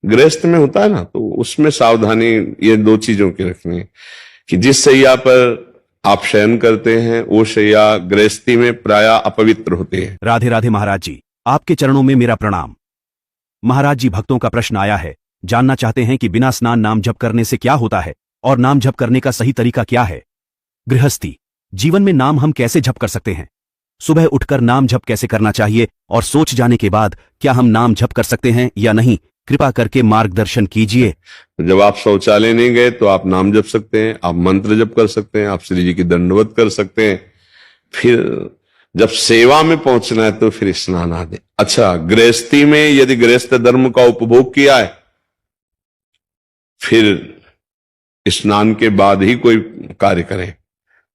गृहस्थ में होता है ना, तो उसमें सावधानी ये दो चीजों की रखनी है कि जिस शैया पर आप शयन करते हैं वो शैया गृहस्थी में प्राय अपवित्र होती है। राधे राधे महाराज जी, आपके चरणों में मेरा प्रणाम। महाराज जी, भक्तों का प्रश्न आया है, जानना चाहते हैं कि बिना स्नान नाम जप करने से क्या होता है और नाम जप करने का सही तरीका क्या है। गृहस्थी जीवन में नाम हम कैसे जप कर सकते हैं? सुबह उठकर नाम जप कैसे करना चाहिए और सोच जाने के बाद क्या हम नाम जप कर सकते हैं या नहीं? कृपा करके मार्गदर्शन कीजिए। जब आप शौचालय नहीं गए तो आप नाम जप सकते हैं, आप मंत्र जप कर सकते हैं, आप श्री जी की दंडवत कर सकते हैं। फिर जब सेवा में पहुंचना है तो फिर स्नान आदि। अच्छा, गृहस्थी में यदि गृहस्थ धर्म का उपभोग किया है फिर स्नान के बाद ही कोई कार्य करें।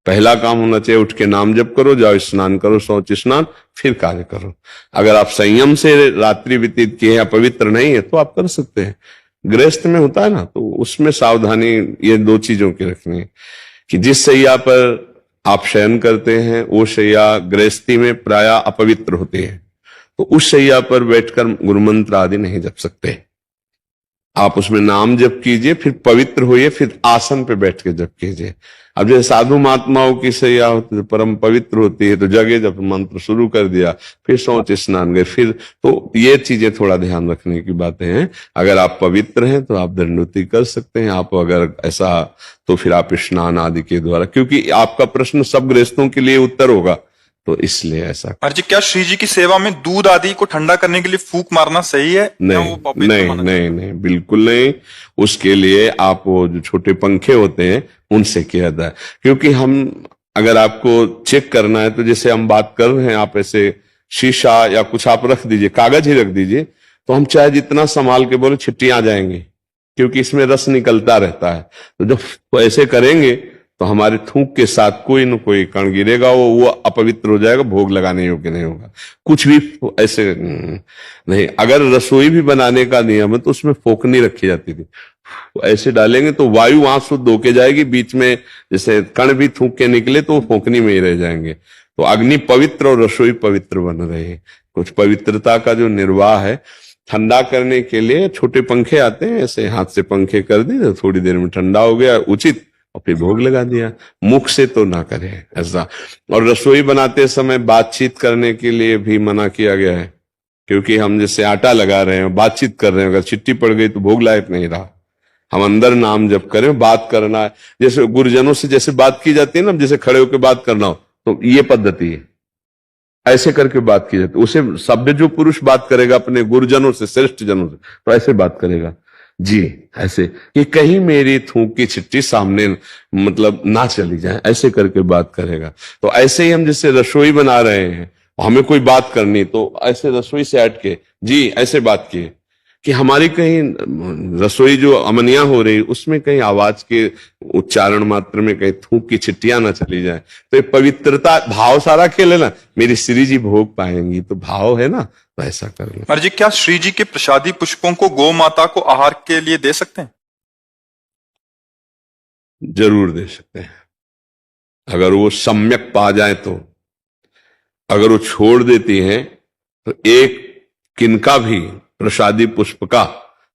पहला काम होना चाहिए उठ के नाम जप करो, जाओ स्नान करो, शौच स्नान, फिर कार्य करो। अगर आप संयम से रात्रि व्यतीत किए हैं, पवित्र नहीं है, तो आप कर सकते हैं। गृहस्थ में होता है ना, तो उसमें सावधानी ये दो चीजों की रखनी है कि जिस शैया पर आप शयन करते हैं वो शैया गृहस्थी में प्राय अपवित्र होती है, तो उस शैया पर बैठकर गुरुमंत्र आदि नहीं जप सकते। आप उसमें नाम जप कीजिए, फिर पवित्र होइए, फिर आसन पे बैठ के जप कीजिए। अब जैसे साधु महात्माओं की शैया होती है, परम पवित्र होती है, तो जगह जब मंत्र शुरू कर दिया, फिर शौच स्नान गए, फिर तो ये चीजें थोड़ा ध्यान रखने की बातें हैं। अगर आप पवित्र हैं तो आप दंडवती कर सकते हैं, आप अगर ऐसा तो फिर आप स्नान आदि के द्वारा, क्योंकि आपका प्रश्न सब गृहस्थों के लिए उत्तर होगा, तो इसलिए ऐसा। जी, क्या श्री जी की सेवा में दूध आदि को ठंडा करने के लिए फूंक मारना सही है? नहीं नहीं नहीं नहीं, बिल्कुल नहीं। उसके लिए आप वो जो छोटे पंखे होते हैं उनसे किया जाता है, क्योंकि हम अगर आपको चेक करना है तो जैसे हम बात कर रहे हैं, आप ऐसे शीशा या कुछ आप रख दीजिए, कागज ही रख दीजिए, तो हम चाहे जितना संभाल के बोले छिट्टियां आ जाएंगी, क्योंकि इसमें रस निकलता रहता है। तो जब ऐसे करेंगे तो हमारे थूक के साथ कोई न कोई कण गिरेगा, वो अपवित्र हो जाएगा, भोग लगाने योग्य नहीं होगा। कुछ भी ऐसे नहीं। अगर रसोई भी बनाने का नियम है तो उसमें फोकनी रखी जाती थी, ऐसे डालेंगे तो वायु वहां शुद्ध होके जाएगी, बीच में जैसे कण भी थूक के निकले तो वो फोकनी में ही रह जाएंगे। तो अग्नि पवित्र और रसोई पवित्र बन रही है। कुछ पवित्रता का जो निर्वाह है, ठंडा करने के लिए छोटे पंखे आते हैं, ऐसे हाथ से पंखे कर दिए, थोड़ी देर में ठंडा हो गया उचित, और फिर भोग लगा दिया। मुख से तो ना करें ऐसा। और रसोई बनाते समय बातचीत करने के लिए भी मना किया गया है, क्योंकि हम जैसे आटा लगा रहे हैं, बातचीत कर रहे हैं, अगर चिट्टी पड़ गई तो भोग लायक नहीं रहा। हम अंदर नाम जप करें, बात करना है, जैसे गुरुजनों से जैसे बात की जाती है ना, जैसे खड़े होकर बात करना हो, तो ये पद्धति है, ऐसे करके बात की जाती है। उसे सभ्य जो पुरुष बात करेगा अपने गुरुजनों से, श्रेष्ठ जनों से, तो ऐसे बात करेगा जी, ऐसे कि कहीं मेरी थूक की छिट्टी सामने मतलब ना चली जाए, ऐसे करके बात करेगा। तो ऐसे ही हम जैसे रसोई बना रहे हैं, हमें कोई बात करनी, तो ऐसे रसोई से हट के जी ऐसे बात किए कि हमारी कहीं रसोई जो अमनिया हो रही उसमें कहीं आवाज के उच्चारण मात्र में कहीं थूक की छिट्टियां ना चली जाए। तो ये पवित्रता भाव सारा खेले ना, मेरी श्री जी भोग पाएंगी, तो भाव है ना, तो ऐसा कर लो। महाराज जी, क्या श्री जी के प्रसादी पुष्पों को गौ माता को आहार के लिए दे सकते हैं? जरूर दे सकते हैं, अगर वो सम्यक पा जाए तो। अगर वो छोड़ देती हैं तो एक किनका भी प्रसादी पुष्प का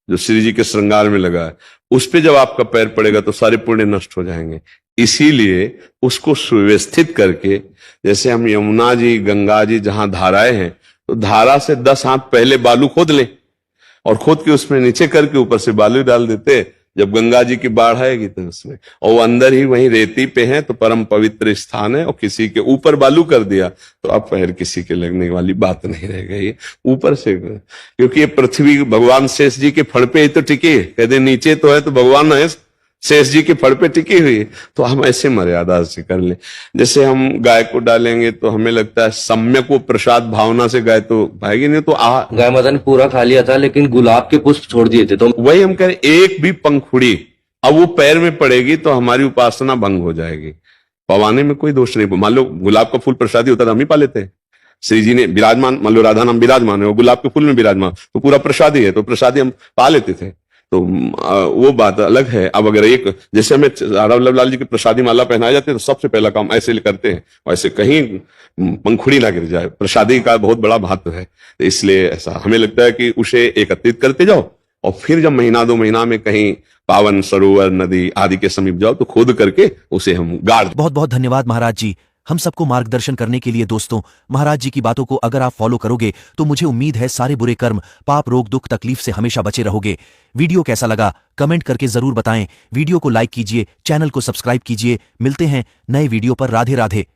जो श्री जी के श्रृंगार में लगा है, उस पे जब आपका पैर पड़ेगा तो सारे पुण्य नष्ट हो जाएंगे। इसीलिए उसको सुव्यवस्थित करके, जैसे हम यमुना जी, गंगा जी जहां धाराएं हैं, तो धारा से 10 हाथ पहले बालू खोद लें और खोद के उसमें नीचे करके ऊपर से बालू डाल देते। जब गंगा जी की बाढ़ आएगी तो उसमें, और वो अंदर ही वहीं रेती पे है, तो परम पवित्र स्थान है, और किसी के ऊपर बालू कर दिया तो अब पैर किसी के लगने वाली बात नहीं रह गई ऊपर से, क्योंकि ये पृथ्वी भगवान शेष जी के फड़ पे ही तो टिकी है। कहते नीचे तो है तो भगवान है, शेष जी के फड़ पे टिकी हुई है। तो हम ऐसे मर्यादा से कर ले। जैसे हम गाय को डालेंगे तो हमें लगता है सम्यक वो प्रसाद भावना से गाय तो पाएगी नहीं, तो गाय माता ने पूरा खा लिया था लेकिन गुलाब के पुष्प छोड़ दिए थे, तो वही हम कह रहे, एक भी पंखुड़ी अब वो पैर में पड़ेगी तो हमारी उपासना भंग हो जाएगी। पवाने में कोई दोष नहीं। मान लो गुलाब का फूल प्रसादी होता था, हम ही पा लेते हैं। श्री जी ने विराजमान, मान लो राधा नाम विराजमान है, वो गुलाब के फूल में विराजमान, तो पूरा प्रसादी है, तो प्रसादी हम पा लेते थे। तो वो बात अलग है। अब अगर एक जैसे हमें राधा वल्लभ लाल जी की प्रसादी माला पहनाए जाते हैं तो सबसे पहला काम ऐसे करते हैं, वैसे कहीं पंखुड़ी ना गिर जाए। प्रसादी का बहुत बड़ा महत्व है, इसलिए ऐसा हमें लगता है कि उसे एकत्रित करते जाओ और फिर जब महीना 2 महीना में कहीं पावन सरोवर नदी आदि के समीप जाओ तो खोद करके उसे हम गाड़ दें। बहुत बहुत धन्यवाद महाराज जी, हम सबको मार्गदर्शन करने के लिए। दोस्तों, महाराज जी की बातों को अगर आप फॉलो करोगे तो मुझे उम्मीद है सारे बुरे कर्म, पाप, रोग, दुख, तकलीफ से हमेशा बचे रहोगे। वीडियो कैसा लगा कमेंट करके जरूर बताएं। वीडियो को लाइक कीजिए, चैनल को सब्सक्राइब कीजिए। मिलते हैं नए वीडियो पर। राधे राधे।